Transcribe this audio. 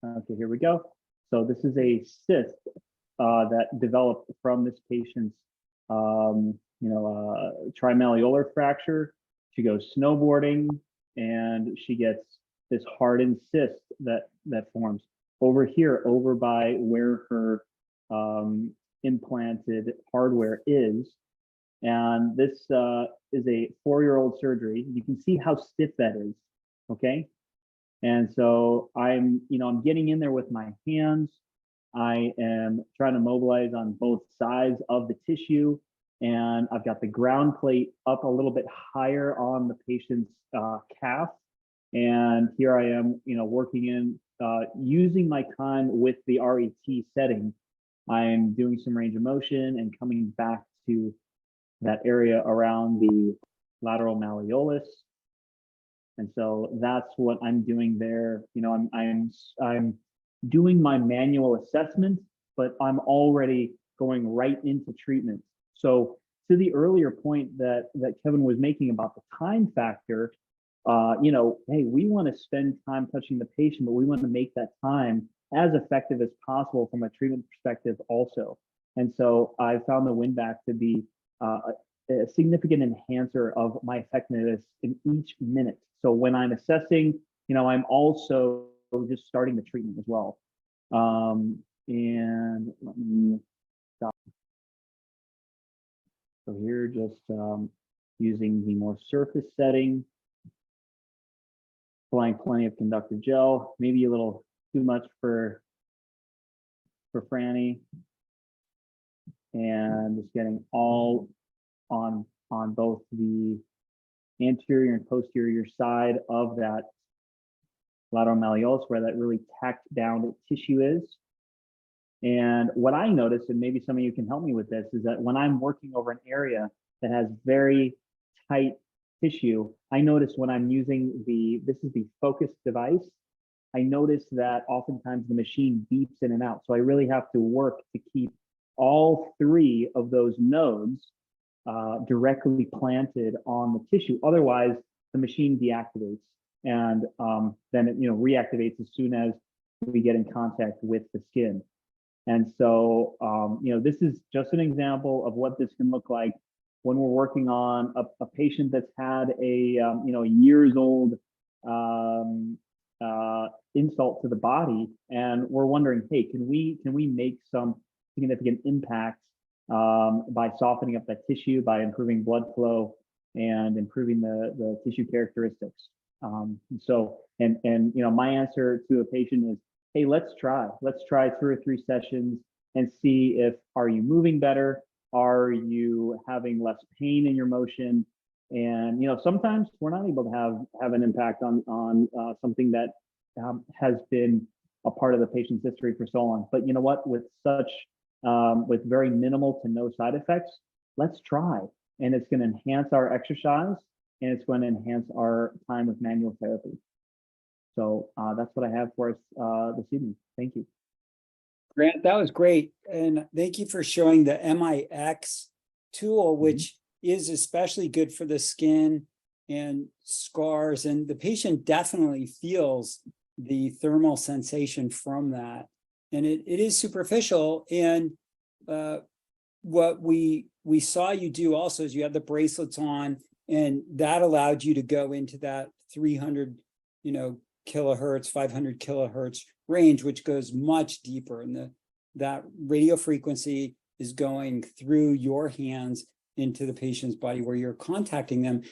Okay, here we go. So this is a cyst that developed from this patient's, trimalleolar fracture. She goes snowboarding and she gets this hardened cyst that forms over here, over by where her implanted hardware is. And this is a 4-year-old surgery. You can see how stiff that is, okay? And so I'm getting in there with my hands. I am trying to mobilize on both sides of the tissue. And I've got the ground plate up a little bit higher on the patient's calf. And here I am, working in, using my time with the RET setting. I'm doing some range of motion and coming back to that area around the lateral malleolus. And so that's what I'm doing there. I'm doing my manual assessment, but I'm already going right into treatment. So to the earlier point that Kevin was making about the time factor, hey, we want to spend time touching the patient, but we want to make that time as effective as possible from a treatment perspective also. And so I found the Winback to be a significant enhancer of my effectiveness in each minute. So when I'm assessing, I'm also just starting the treatment as well. And let me stop. So here, just using the more surface setting, applying plenty of conductive gel, maybe a little too much for Franny, and just getting all on both the anterior and posterior side of that lateral malleolus, where that really tacked down tissue is. And what I noticed, and maybe some of you can help me with this, is that when I'm working over an area that has very tight tissue, I notice when I'm using this is the focus device, I notice that oftentimes the machine beeps in and out. So I really have to work to keep all 3 of those nodes directly planted on the tissue. Otherwise, the machine deactivates, and then it reactivates as soon as we get in contact with the skin. And so this is just an example of what this can look like when we're working on a patient that's had a years old insult to the body, and we're wondering, hey, can we make some significant impact by softening up that tissue, by improving blood flow and improving the tissue characteristics. My answer to a patient is, hey, let's try 2 or 3 sessions and see if, are you moving better? Are you having less pain in your motion? And sometimes we're not able to have an impact on something that has been a part of the patient's history for so long. But you know what? With very minimal to no side effects, let's try. And it's going to enhance our exercise, and it's going to enhance our time with manual therapy. So that's what I have for us this evening. Thank you. Grant, that was great. And thank you for showing the MIX tool, which is especially good for the skin and scars. And the patient definitely feels the thermal sensation from that. And it is superficial. And what we saw you do also is you had the bracelets on, and that allowed you to go into that 300, kilohertz, 500 kilohertz range, which goes much deeper. And that radio frequency is going through your hands into the patient's body where you're contacting them.